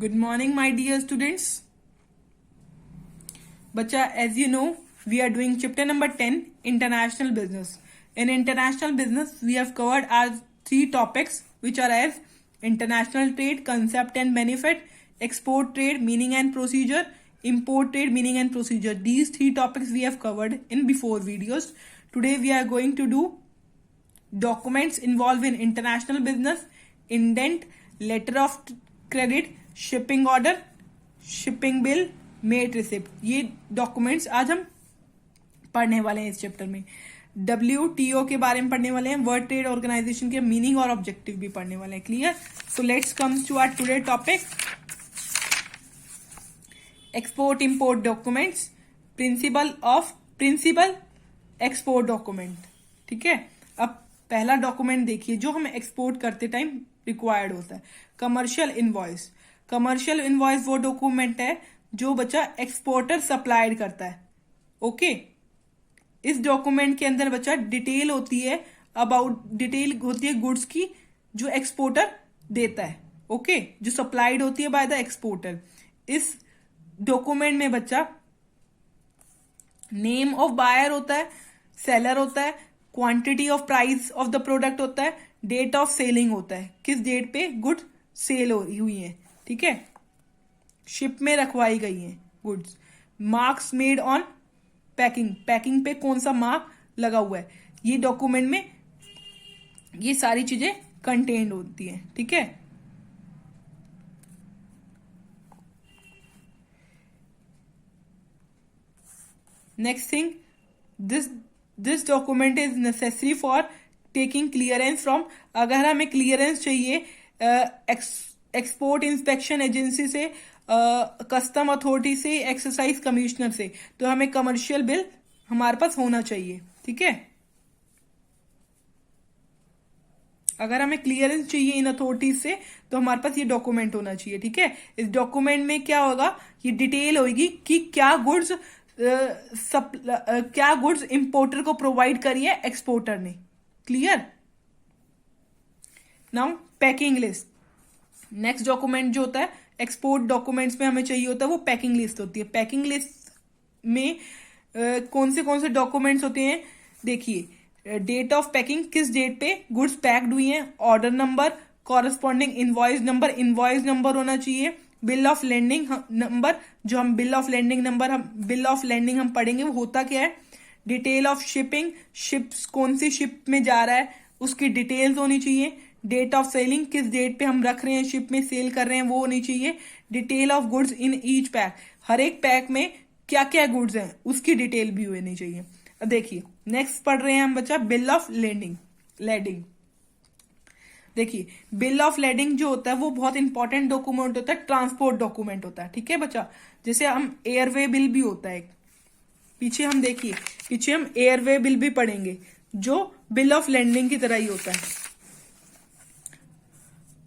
Good morning, my dear students. Bacha, as you know, we are doing chapter number 10, International Business. In international business, we have covered our three topics, which are as international trade, concept and benefit, export trade, meaning and procedure, import trade, meaning and procedure. These three topics we have covered in before videos. Today we are going to do documents involved in international business, indent, letter of credit, shipping order, shipping bill, mate receipt. ये documents आज हम पढ़ने वाले हैं इस chapter में. WTO के बारे में पढ़ने वाले हैं, वर्ल्ड ट्रेड ऑर्गेनाइजेशन के मीनिंग और ऑब्जेक्टिव भी पढ़ने वाले हैं. Clear? So let's comes to our today topic. Export import documents, principal export document. ठीक है. अब पहला डॉक्यूमेंट देखिए जो हमें एक्सपोर्ट करते टाइम रिक्वायर्ड होता है, कमर्शियल इनवॉइस. कमर्शियल इनवॉइस वो डॉक्यूमेंट है जो बच्चा एक्सपोर्टर सप्लाइड करता है. ओके. इस डॉक्यूमेंट के अंदर बच्चा डिटेल होती है डिटेल होती है गुड्स की जो एक्सपोर्टर देता है. ओके. जो सप्लाइड होती है बाय द एक्सपोर्टर. इस डॉक्यूमेंट में बच्चा नेम ऑफ बायर होता है, सेलर होता है, quantity of price of the product होता है, डेट ऑफ सेलिंग होता है, किस डेट पे गुड सेल हुई है. ठीक है. शिप में रखवाई गई है goods. Marks made on packing, packing पे कौन सा मार्क लगा हुआ है, ये डॉक्यूमेंट में ये सारी चीजें कंटेन्ड होती है. ठीक है. Next thing, this document is necessary for taking clearance from. अगर हमें क्लियरेंस चाहिए एक्सपोर्ट इंस्पेक्शन एजेंसी से, कस्टम अथॉरिटी से, एक्सरसाइज कमिश्नर से, तो हमें कमर्शियल बिल हमारे पास होना चाहिए. ठीक है. अगर हमें क्लियरेंस चाहिए इन अथॉरिटीज से तो हमारे पास ये डॉक्यूमेंट होना चाहिए. ठीक है. इस डॉक्यूमेंट में क्या होगा, ये डिटेल होगी कि क्या गुड्स इंपोर्टर को प्रोवाइड करी है एक्सपोर्टर ने. Clear? Now packing list. Next document जो होता है एक्सपोर्ट डॉक्यूमेंट्स में हमें चाहिए होता है वो पैकिंग लिस्ट होती है. पैकिंग लिस्ट में कौन से डॉक्यूमेंट्स होते हैं देखिए. डेट ऑफ पैकिंग, किस डेट पे गुड्स पैक्ड हुई हैं, order number, corresponding invoice number होना चाहिए, बिल ऑफ लैंडिंग नंबर. जो हम बिल ऑफ लैंडिंग हम पढ़ेंगे वो होता क्या है. डिटेल ऑफ शिपिंग, शिप्स कौन सी शिप में जा रहा है उसकी डिटेल्स होनी चाहिए. डेट ऑफ सेलिंग, किस डेट पे हम रख रहे हैं शिप में, सेल कर रहे हैं, वो होनी चाहिए. Detail of goods in each pack, हर एक पैक में क्या क्या गुड्स हैं उसकी डिटेल भी होनी चाहिए. अब देखिए नेक्स्ट पढ़ रहे हैं हम बच्चा बिल ऑफ लैंडिंग. देखिए बिल ऑफ लैंडिंग जो होता है वो बहुत इंपॉर्टेंट डॉक्यूमेंट होता है, ट्रांसपोर्ट डॉक्यूमेंट होता है. ठीक है बच्चा. जैसे हम एयरवे बिल भी होता है पीछे हम एयरवे बिल भी पढ़ेंगे जो बिल ऑफ लैंडिंग की तरह ही होता है.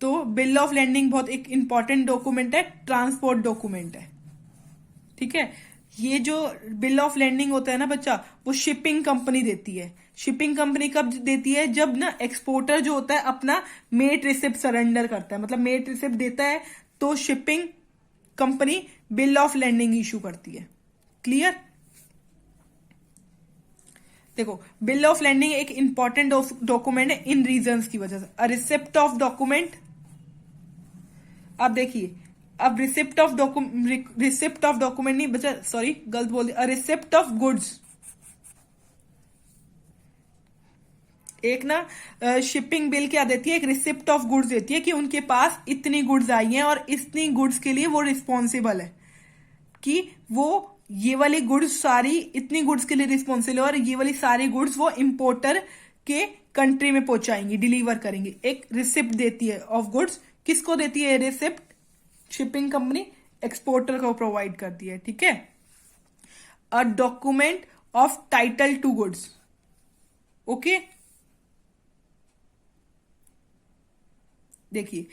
तो बिल ऑफ लैंडिंग बहुत एक इंपॉर्टेंट डॉक्यूमेंट है, ट्रांसपोर्ट डॉक्यूमेंट है. ठीक है. ये जो बिल ऑफ लैंडिंग होता है ना बच्चा, वो शिपिंग कंपनी देती है. शिपिंग कंपनी कब देती है, जब ना एक्सपोर्टर जो होता है अपना मेट रिसिप्ट सरेंडर करता है, मतलब मेट रिसिप्ट देता है तो shipping company bill of landing issue करती है. क्लियर? देखो बिल ऑफ लैंडिंग एक इंपॉर्टेंट डॉक्यूमेंट है इन रीजंस की वजह से. A receipt of document. अब देखिए, अब रिसिप्ट ऑफ डॉक्यूमेंट नहीं बचा, सॉरी गलत बोल दिया. Receipt of goods. एक ना शिपिंग बिल क्या देती है, एक रिसिप्ट ऑफ गुड्स देती है कि उनके पास इतनी गुड्स आई हैं और इतनी गुड्स के लिए वो रिस्पॉन्सिबल है, कि वो ये वाली गुड्स सारी इतनी गुड्स के लिए रिस्पॉन्सिबल है और ये वाली सारी गुड्स वो इंपोर्टर के कंट्री में पहुंचाएंगे, डिलीवर करेंगे. एक रिसिप्ट देती है ऑफ गुड्स. किसको देती है रिसिप्ट? शिपिंग कंपनी एक्सपोर्टर को प्रोवाइड करती है. ठीक है. A document of title to goods. Okay. देखिए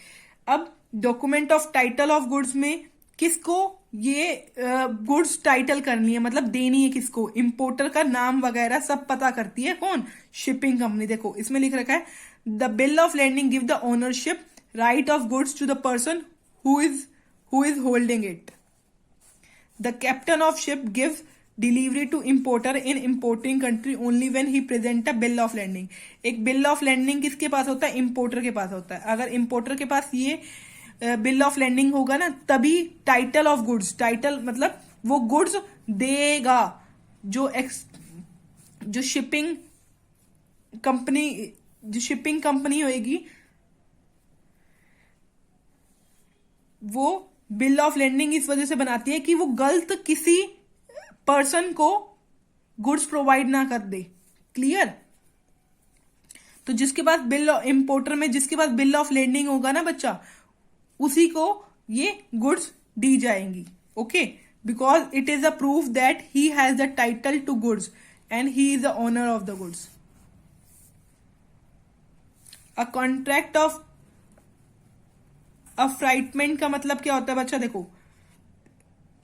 अब document of title of goods में किसको ये गुड्स टाइटल करनी है, मतलब देनी है किसको, इंपोर्टर का नाम वगैरह सब पता करती है कौन, शिपिंग कंपनी. देखो इसमें लिख रखा है the bill of landing give the ownership right of goods to the person who who is holding it. The captain of ship gives delivery to importer in importing country only when he present a bill of lading. एक bill of lading किसके पास होता है? importer के पास होता है. अगर importer के पास ये बिल ऑफ लैंडिंग होगा ना, तभी टाइटल ऑफ गुड्स, टाइटल मतलब वो गुड्स देगा. जो शिपिंग कंपनी होगी वो बिल ऑफ लैंडिंग इस वजह से बनाती है कि वो गलत किसी पर्सन को गुड्स प्रोवाइड ना कर दे. क्लियर? तो जिसके पास इंपोर्टर में जिसके पास बिल ऑफ लैंडिंग होगा ना बच्चा, उसी को ये गुड्स दी जाएंगी. Okay, because it is a proof that he has the title to goods and he is the owner of the goods. A contract of affreightment का मतलब क्या होता है बच्चा? देखो,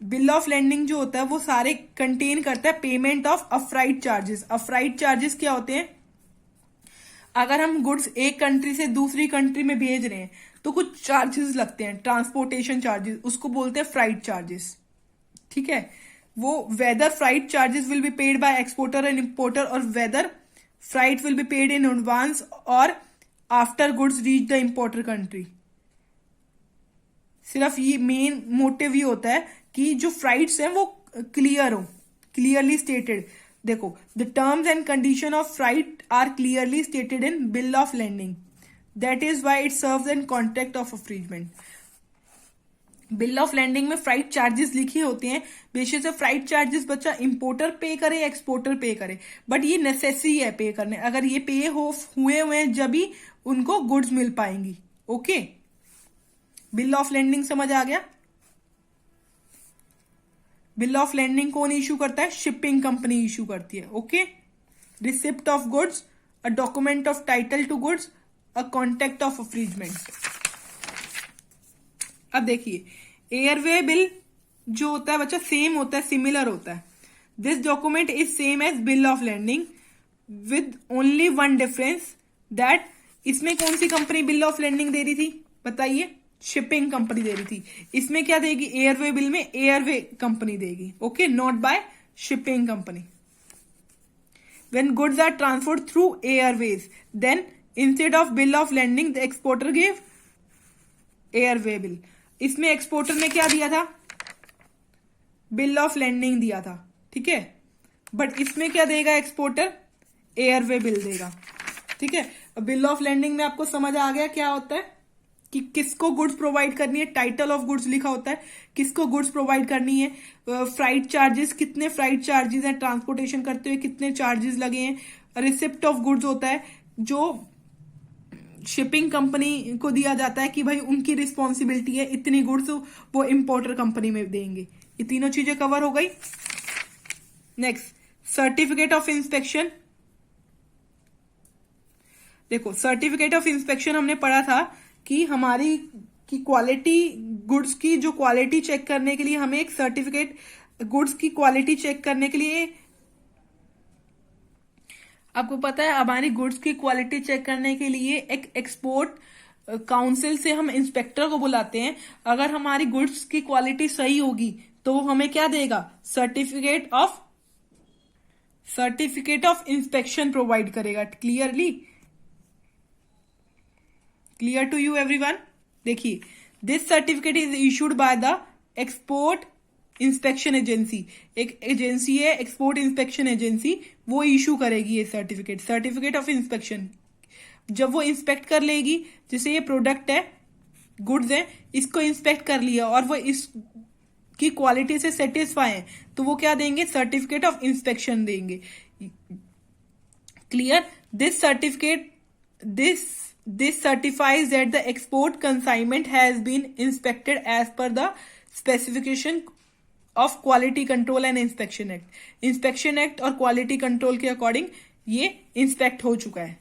बिल ऑफ लैंडिंग जो होता है वो सारे कंटेन करता है पेमेंट ऑफ अफ्राइट चार्जेस. अफ्राइट चार्जेस क्या होते हैं? अगर हम गुड्स एक कंट्री से दूसरी कंट्री में भेज रहे हैं तो कुछ चार्जेस लगते हैं, ट्रांसपोर्टेशन चार्जेस, उसको बोलते हैं फ्राइट चार्जेस. ठीक है? वो whether freight charges will be paid by exporter and importer और whether freight will be paid in advance और after goods reach the importer country. सिर्फ ये मेन मोटिव ये होता है कि जो फ्राइट्स हैं वो क्लियर हो, क्लियरली स्टेटेड. देखो, the terms and condition of freight are clearly stated in bill of landing. That is why it serves an contract of affreightment. Bill of landing में फ्राइट चार्जेस लिखे होते हैं. बेशक से फ्राइट चार्जेस बच्चा importer पे करे, एक्सपोर्टर पे करे, बट ये नेसेसरी है पे करने. अगर ये पे हुए हैं जब ही उनको गुड्स मिल पाएंगी. ओके, बिल ऑफ लैंडिंग समझ आ गया? बिल ऑफ लैंडिंग कौन इश्यू करता है? शिपिंग कंपनी इश्यू करती है. Okay, receipt of goods, a document of title to goods, a contract of affreightment. अब देखिए, एयरवे बिल जो होता है बच्चा सेम होता है, सिमिलर होता है. This document is same as bill of landing with only one difference that इसमें कौन सी कंपनी बिल ऑफ लैंडिंग दे रही थी? बताइए. शिपिंग कंपनी दे रही थी. इसमें क्या देगी? एयरवे बिल में एयरवे कंपनी देगी. Okay, not by shipping company. When goods are transferred through airways, then instead of bill of lading, the exporter gave airway bill. इसमें एक्सपोर्टर ने क्या दिया था? बिल ऑफ लैंडिंग दिया था. ठीक है, बट इसमें क्या देगा एक्सपोर्टर? एयरवे बिल देगा. ठीक है, बिल ऑफ लैंडिंग में आपको समझ आ गया क्या होता है कि किसको गुड्स प्रोवाइड करनी है. टाइटल ऑफ गुड्स लिखा होता है, किसको गुड्स प्रोवाइड करनी है. फ्राइट चार्जेस, कितने फ्राइट चार्जेस हैं ट्रांसपोर्टेशन करते हुए, कितने चार्जेस लगे हैं. रिसिप्ट ऑफ गुड्स होता है जो शिपिंग कंपनी को दिया जाता है कि भाई उनकी रिस्पॉन्सिबिलिटी है, इतनी गुड्स वो इंपोर्टर कंपनी में देंगे. ये तीनों चीजें कवर हो गई. Next, certificate of inspection. देखो, सर्टिफिकेट ऑफ इंस्पेक्शन हमने पढ़ा था कि हमारी की क्वालिटी, गुड्स की जो क्वालिटी चेक करने के लिए हमें एक सर्टिफिकेट, गुड्स की क्वालिटी चेक करने के लिए, आपको पता है हमारी गुड्स की क्वालिटी चेक करने के लिए एक एक्सपोर्ट काउंसिल से हम इंस्पेक्टर को बुलाते हैं. अगर हमारी गुड्स की क्वालिटी सही होगी तो वो हमें क्या देगा? सर्टिफिकेट ऑफ इंस्पेक्शन प्रोवाइड करेगा. Clear to you everyone? देखिए, this certificate is issued by the export inspection agency. एक एजेंसी है एक्सपोर्ट इंस्पेक्शन एजेंसी, वो इशू करेगी ये सर्टिफिकेट ऑफ इंस्पेक्शन. जब वो इंस्पेक्ट कर लेगी, जैसे ये प्रोडक्ट है, गुड्स है, इसको इंस्पेक्ट कर लिया और वो इसकी क्वालिटी से सेटिस्फाई है तो वो क्या देंगे? सर्टिफिकेट ऑफ इंस्पेक्शन देंगे. Clear? This certifies that the export consignment has been inspected as per the specification of Quality Control and Inspection Act. Inspection Act और Quality Control के अकॉर्डिंग ये इंस्पेक्ट हो चुका है.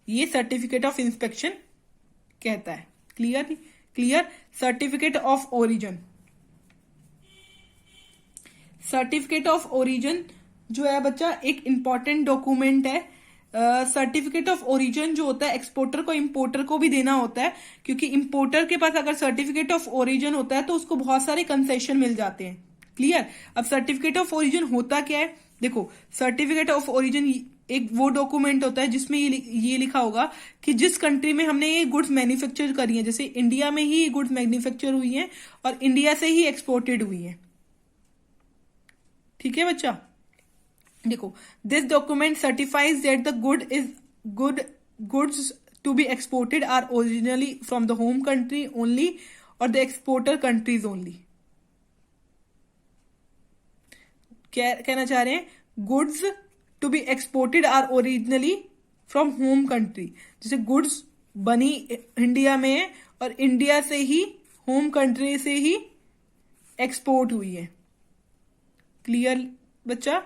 ये सर्टिफिकेट ऑफ इंस्पेक्शन कहता है. Clear? Certificate of origin. Certificate of origin जो है बच्चा एक इंपॉर्टेंट डॉक्यूमेंट है सर्टिफिकेट ऑफ ओरिजिन जो होता है एक्सपोर्टर को इंपोर्टर को भी देना होता है, क्योंकि इंपोर्टर के पास अगर सर्टिफिकेट ऑफ ओरिजिन होता है तो उसको बहुत सारे कंसेशन मिल जाते हैं। क्लियर। अब सर्टिफिकेट ऑफ ओरिजिन होता क्या है, देखो सर्टिफिकेट ऑफ ओरिजिन एक वो डॉक्यूमेंट होता है जिसमें ये लिखा होगा कि जिस कंट्री में हमने ये गुड्स मैन्युफैक्चर करी है, जैसे इंडिया में ही गुड्स मैन्युफैक्चर हुई हैं और इंडिया से ही एक्सपोर्टेड हुई हैं। ठीक है बच्चा, देखो this document certifies that the goods to be exported are originally from the home country only और द एक्सपोर्टर कंट्रीज ओनली। क्या कहना चाह रहे हैं, goods to be exported are originally from home country, जैसे गुड्स बनी इंडिया में है और इंडिया से ही होम कंट्री से ही एक्सपोर्ट हुई है। क्लियर बच्चा।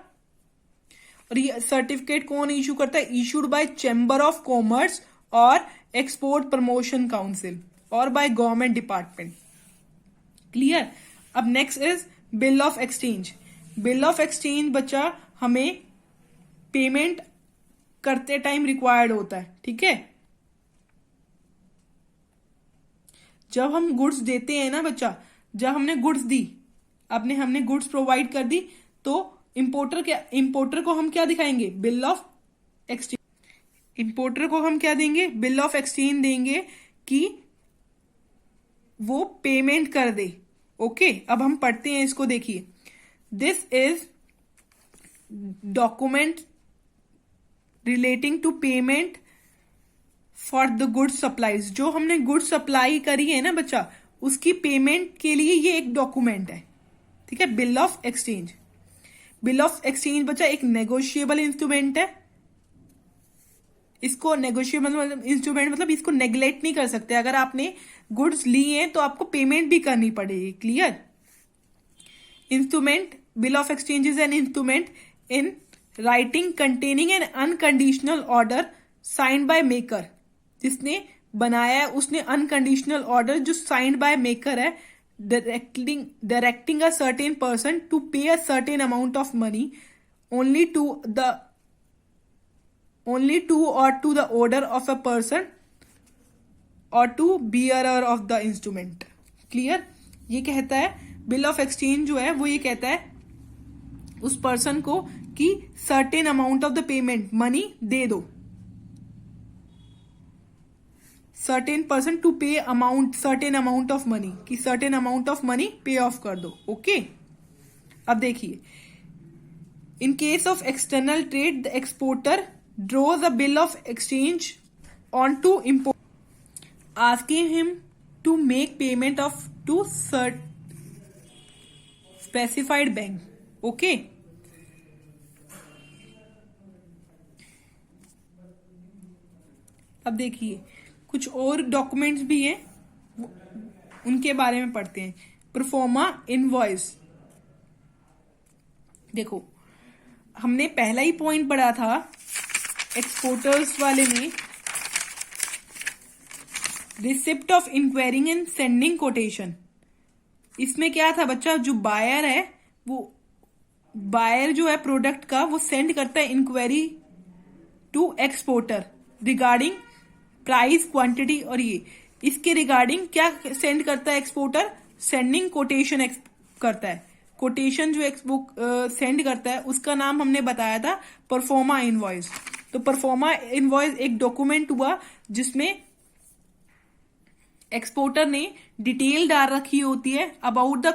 और ये सर्टिफिकेट कौन इशू करता है, issued by chamber of commerce और एक्सपोर्ट प्रमोशन काउंसिल और बाय गवर्नमेंट डिपार्टमेंट। क्लियर। अब next is bill of exchange. Bill of exchange बच्चा हमें पेमेंट करते टाइम रिक्वायर्ड होता है। ठीक है, जब हम गुड्स देते हैं ना बच्चा, जब हमने गुड्स दी, हमने गुड्स प्रोवाइड कर दी, तो इंपोर्टर को हम क्या दिखाएंगे, बिल ऑफ एक्सचेंज। इंपोर्टर को हम क्या देंगे, बिल ऑफ एक्सचेंज देंगे कि वो पेमेंट कर दे। ओके, अब हम पढ़ते हैं इसको, देखिए this is document relating to payment for the goods supplies. जो हमने गुड्स सप्लाई करी है ना बच्चा, उसकी पेमेंट के लिए ये एक डॉक्यूमेंट है। ठीक है, bill of exchange. Bill of exchange बच्चा एक नेगोशिएबल इंस्ट्रूमेंट है। इसको नेगोशिएबल इंस्ट्रूमेंट मतलब इसको नेग्लेक्ट नहीं कर सकते। अगर आपने गुड्स ली हैं तो आपको पेमेंट भी करनी पड़ेगी। Clear. Instrument, bill of exchange is an instrument in writing containing N unconditional order signed by maker. जिसने बनाया है उसने अनकंडीशनल ऑर्डर जो साइंड बाय मेकर है, directing a certain person to pay a certain amount of money only to or to the order of a person or to bearer of the instrument. Clear? ये कहता है bill of exchange जो है वो ये कहता है उस पर्सन को कि certain amount of the payment money दे दो, certain person to pay amount, certain amount of money, कि certain amount of money pay off कर दो। ओके, अब देखिए in case of external trade the exporter draws a bill of exchange on to import asking him to make payment of to specified bank. Okay, अब देखिए कुछ और documents भी हैं, उनके बारे में पढ़ते हैं। Proforma invoice. देखो हमने पहला ही पॉइंट पढ़ा था एक्सपोर्टर्स वाले में, receipt of enquiring and sending quotation. इसमें क्या था बच्चा, जो बायर है वो बायर जो है प्रोडक्ट का वो सेंड करता है inquiry to exporter regarding price, quantity, और ये इसके रिगार्डिंग क्या सेंड करता है एक्सपोर्टर, सेंडिंग कोटेशन करता है। कोटेशन जो सेंड करता है उसका नाम हमने बताया था परफॉर्मा इनवॉइस। तो परफॉर्मा इनवॉइस एक डॉक्यूमेंट हुआ जिसमें एक्सपोर्टर ने डिटेल डाल रखी होती है about the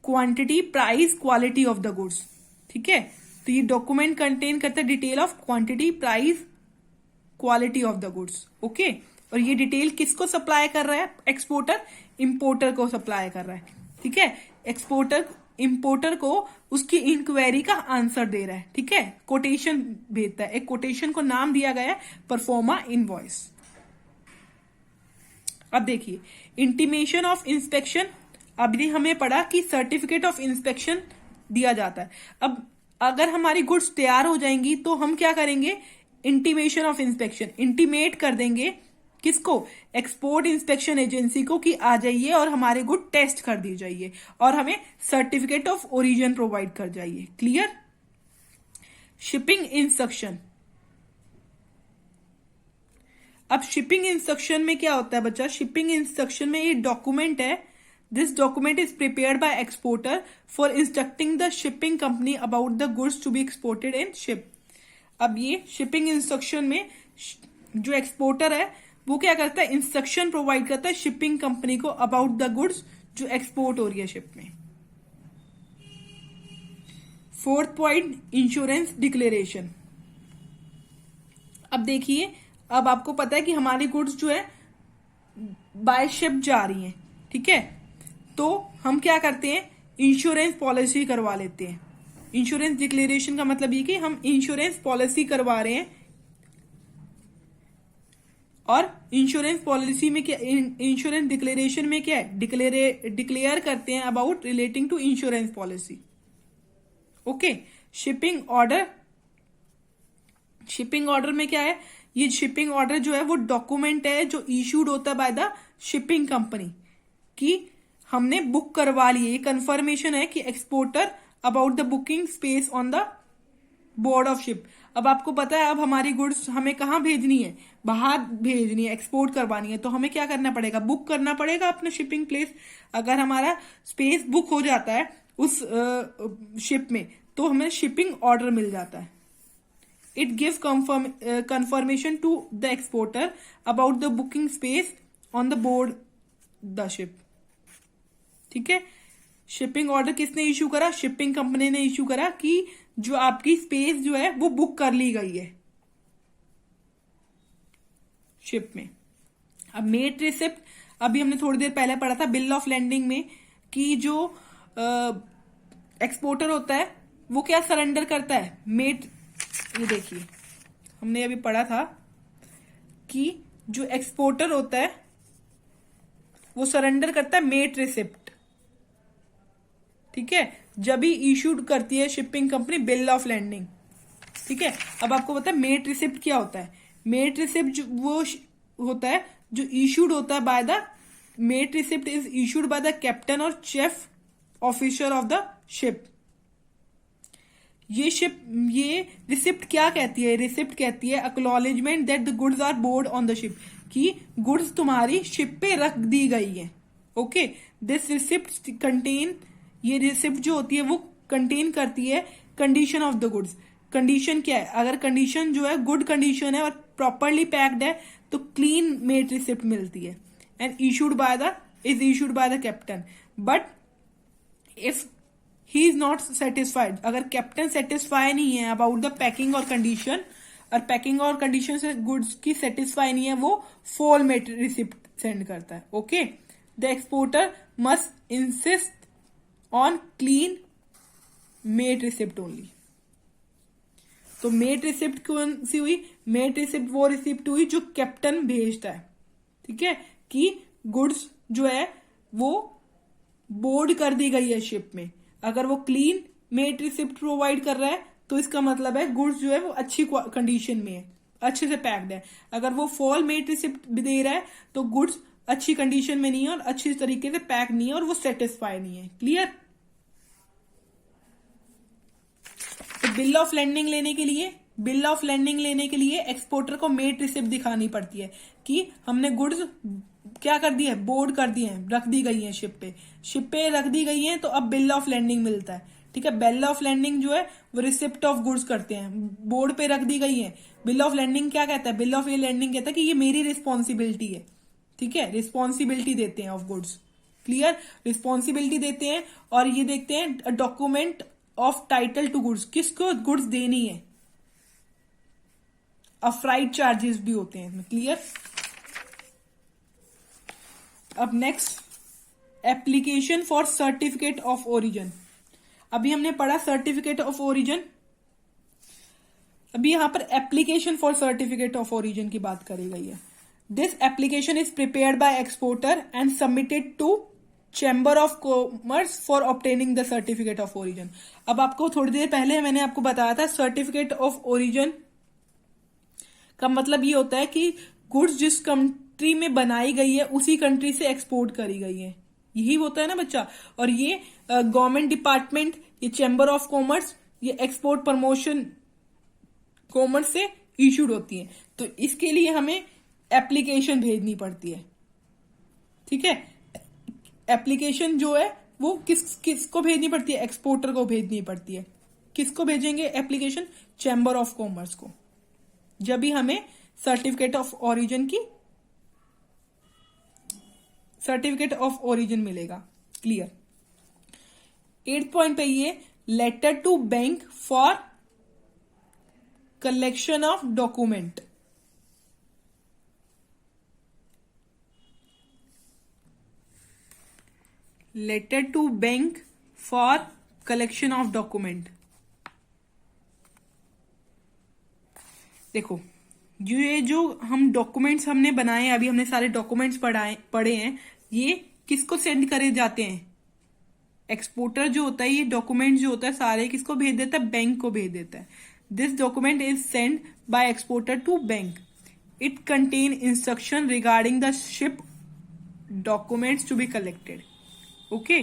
quantity, price, quality of the goods. ठीक है, तो ये डॉक्यूमेंट कंटेन करता है detail of quantity, price, quality of the goods. Okay, और ये डिटेल किसको सप्लाई कर रहा है, एक्सपोर्टर इंपोर्टर को सप्लाई कर रहा है। ठीक है, एक्सपोर्टर इंपोर्टर को उसकी इंक्वायरी का आंसर दे रहा है। ठीक है, कोटेशन भेजता है, एक कोटेशन को नाम दिया गया है परफॉर्मा इनवॉइस। अब देखिए इंटीमेशन ऑफ इंस्पेक्शन। अभी हमें पढ़ा कि सर्टिफिकेट ऑफ इंस्पेक्शन दिया जाता है। अब अगर हमारी गुड्स तैयार हो जाएंगी तो हम क्या करेंगे, इंटीमेशन ऑफ इंस्पेक्शन, इंटीमेट कर देंगे किसको, एक्सपोर्ट इंस्पेक्शन एजेंसी को कि आ जाइए और हमारे गुड टेस्ट कर दी जाइए और हमें सर्टिफिकेट ऑफ ओरिजिन प्रोवाइड कर जाइए। क्लियर। Shipping instruction. अब शिपिंग इंस्ट्रक्शन में क्या होता है बच्चा, शिपिंग इंस्ट्रक्शन में ये डॉक्यूमेंट है, this document is prepared by exporter for instructing the shipping company about the goods to be exported and ship. अब ये शिपिंग इंस्ट्रक्शन में जो एक्सपोर्टर है वो क्या करता है, इंस्ट्रक्शन प्रोवाइड करता है शिपिंग कंपनी को अबाउट द गुड्स जो एक्सपोर्ट हो रही है शिप में। Fourth point, insurance declaration. अब देखिए, अब आपको पता है कि हमारी गुड्स जो है बाय शिप जा रही हैं, ठीक है, तो हम क्या करते हैं, इंश्योरेंस पॉलिसी करवा लेते हैं। इंश्योरेंस डिक्लेरेशन का मतलब ये कि हम इंश्योरेंस पॉलिसी करवा रहे हैं, और इंश्योरेंस पॉलिसी में क्या, इंश्योरेंस डिक्लेरेशन में क्या है, डिक्लेयर करते हैं about relating to insurance policy. Okay, shipping order. Shipping order में क्या है, ये शिपिंग ऑर्डर जो है वो डॉक्यूमेंट है जो इशूड होता है बाय द शिपिंग कंपनी कि हमने बुक करवा ली है। ये कंफर्मेशन है कि exporter about the booking space on the board of ship. अब आपको पता है अब हमारी गुड्स हमें कहाँ भेजनी है, बाहर भेजनी है, एक्सपोर्ट करवानी है, तो हमें क्या करना पड़ेगा, बुक करना पड़ेगा अपना शिपिंग प्लेस। अगर हमारा स्पेस बुक हो जाता है उस शिप में तो हमें शिपिंग ऑर्डर मिल जाता है। It gives confirmation to the exporter about the booking space on the board the ship. ठीक है, शिपिंग ऑर्डर किसने इश्यू करा, शिपिंग कंपनी ने इश्यू करा कि जो आपकी स्पेस जो है वो बुक कर ली गई है शिप में। अब मेट रिसिप्ट, अभी हमने थोड़ी देर पहले पढ़ा था बिल ऑफ लैंडिंग में कि जो एक्सपोर्टर होता है वो क्या सरेंडर करता है, मेट। ये देखिए हमने अभी पढ़ा था कि जो एक्सपोर्टर होता है वो सरेंडर करता है मेट रिसिप्ट। ठीक है, जब भी इशूड करती है shipping company bill of landing. ठीक है, अब आपको पता है मेट रिसिप्ट क्या होता है। मेट रिसिप्ट वो होता है जो इशूड होता है by the, mate receipt is issued by the captain और chief officer of the ship. ये रिसिप्ट क्या कहती है, रिसिप्ट कहती है acknowledgement that the goods are board on the ship, कि गुड्स तुम्हारी शिप पे रख दी गई है। ओके, दिस रिसिप्ट कंटेन, ये रिसिप्ट जो होती है वो कंटेन करती है condition of the goods. Condition क्या है, अगर कंडीशन जो है गुड कंडीशन है और प्रॉपरली पैक्ड है तो क्लीन मेट रिसिप्ट मिलती है and issued by the captain. But if he is not satisfied, अगर कैप्टन सेटिस्फाई नहीं है अबाउट द पैकिंग और कंडीशन, और पैकिंग और कंडीशन से गुड्स की सेटिस्फाई नहीं है, वो फॉल मेट रिसिप्ट सेंड करता है। Okay, the exporter must insist on clean mate receipt only. तो मेट रिसिप्ट कौन सी हुई, मेट रिसिप्ट वो रिसिप्ट हुई जो कैप्टन भेजता है। ठीक है, कि गुड्स जो है वो बोर्ड कर दी गई है शिप में। अगर वो क्लीन मेट रिसिप्ट प्रोवाइड कर रहा है तो इसका मतलब है गुड्स जो है वो अच्छी कंडीशन में है, अच्छे से पैक्ड है। अगर वो फॉल मेट रिसिप्ट भी दे रहा है तो गुड्स अच्छी कंडीशन में नहीं है और अच्छी तरीके से पैक नहीं है और वो सेटिस्फाई नहीं है। क्लियर। तो बिल ऑफ लैंडिंग लेने के लिए एक्सपोर्टर को मेट रिसिप्ट दिखानी पड़ती है कि हमने गुड्स क्या कर दी है, बोर्ड कर दी है, रख दी गई है शिप पे रख दी गई है, तो अब बिल ऑफ लैंडिंग मिलता है। ठीक है, बिल ऑफ लैंडिंग जो है वो रिसिप्ट ऑफ गुड्स करते हैं, बोर्ड पे रख दी गई है। बिल ऑफ लैंडिंग क्या कहता है, बिल ऑफ लैंडिंग कहता है कि ये मेरी रिस्पॉन्सिबिलिटी है। ठीक है, रिस्पॉन्सिबिलिटी देते हैं ऑफ गुड्स। क्लियर, रिस्पॉन्सिबिलिटी देते हैं और ये देखते हैं document of title to goods, किसको गुड्स देनी है। अफ्राइट चार्जेस भी होते हैं। क्लियर। अब next, application for certificate of origin. अभी हमने पढ़ा सर्टिफिकेट ऑफ ओरिजिन, अभी यहां पर application for certificate of origin की बात करी गई है। This application is prepared by exporter and submitted to chamber of commerce for obtaining the certificate of origin. अब आपको थोड़ी देर पहले मैंने आपको बताया था सर्टिफिकेट ऑफ ओरिजिन का मतलब ये होता है कि गुड्स जिस कंट्री में बनाई गई है उसी कंट्री से एक्सपोर्ट करी गई है, यही होता है ना बच्चा। और ये गवर्नमेंट डिपार्टमेंट, ये चैम्बर ऑफ कॉमर्स, ये एक्सपोर्ट प्रमोशन कॉमर्स से इशूड होती हैं। तो इसके लिए हमें एप्लीकेशन भेजनी पड़ती है, ठीक है। एप्लीकेशन जो है वो किसको भेजनी पड़ती है? एक्सपोर्टर को भेजनी पड़ती है। किसको भेजेंगे एप्लीकेशन? चैम्बर ऑफ कॉमर्स को, जब भी हमें सर्टिफिकेट ऑफ ओरिजिन मिलेगा। क्लियर। 8th पॉइंट पे ये letter to bank for collection of document. Letter to bank for collection of document. देखो, ये जो हम डॉक्यूमेंट्स हमने बनाए हैं, अभी हमने सारे डॉक्यूमेंट्स पढ़े हैं, ये किसको सेंड करे जाते हैं? एक्सपोर्टर जो होता है, ये डॉक्यूमेंट जो होता है सारे किसको भेज देता है? बैंक को भेज देता है। This document is send by exporter to bank. It contain instruction regarding the ship documents to be collected. Okay.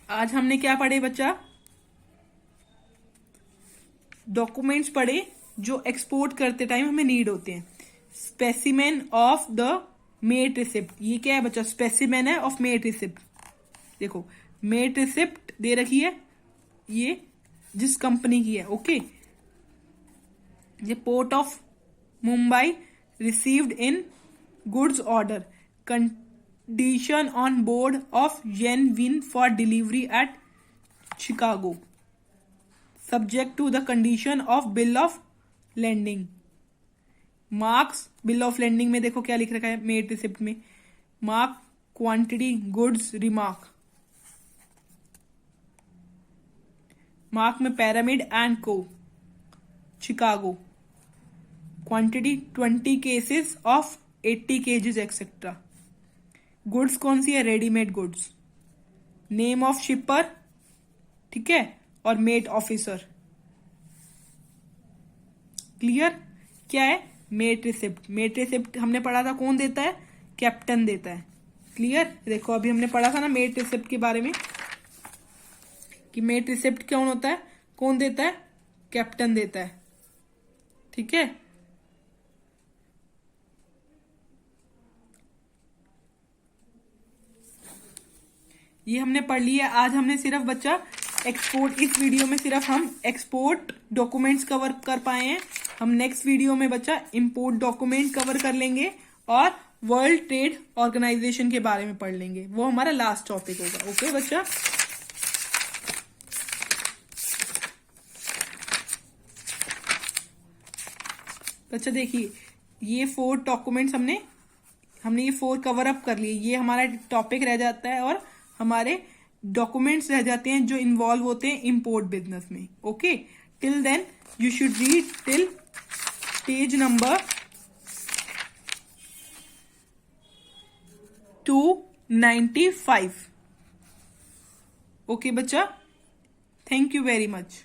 आज हमने क्या पढ़े बच्चा? डॉक्यूमेंट्स पढ़े जो एक्सपोर्ट करते टाइम हमें नीड होते हैं। Specimen of the mate receipt, ये क्या है बच्चा? स्पेसिमेन है ऑफ मेट रिसिप्ट। देखो, मेट रिसिप्ट दे रखी है, ये जिस कंपनी की है। ओके। ये port of Mumbai received in goods order, condition on board of येन विन for delivery at Chicago, subject to the condition of bill of landing. Marks bill of landing में देखो क्या लिख रखा है मेट रिसिप्ट में? Mark quantity goods remark. Mark में पैरामिड एंड को Chicago, quantity 20 cases of 80 KGs etcetera. Goods कौन सी है? Readymade goods. नेम ऑफ शिपर, ठीक है, और मेट ऑफिसर। क्लियर। क्या है? Mate receipt. मेट रिसिप्ट हमने पढ़ा था, कौन देता है? कैप्टन देता है। क्लियर। देखो, अभी हमने पढ़ा था ना मेट रिसिप्ट के बारे में कि मेट रिसिप्ट कौन होता है, कौन देता है? कैप्टन देता है, ठीक है। ये हमने पढ़ लिया। आज हमने सिर्फ बच्चा एक्सपोर्ट, इस वीडियो में सिर्फ हम एक्सपोर्ट डॉक्यूमेंट्स कवर कर पाए हैं। हम नेक्स्ट वीडियो में बच्चा इंपोर्ट डॉक्यूमेंट कवर कर लेंगे और वर्ल्ड ट्रेड ऑर्गेनाइजेशन के बारे में पढ़ लेंगे। वो हमारा लास्ट टॉपिक होगा। ओके बच्चा। बच्चा देखिए, ये 4 डॉक्यूमेंट्स हमने ये 4 कवर अप कर लिए। ये हमारा टॉपिक रह जाता है और हमारे डॉक्यूमेंट्स रह जाते हैं जो इन्वॉल्व होते हैं इंपोर्ट बिजनेस में। Okay. Till then you should read till page number 295। Okay बच्चा, थैंक यू वेरी मच।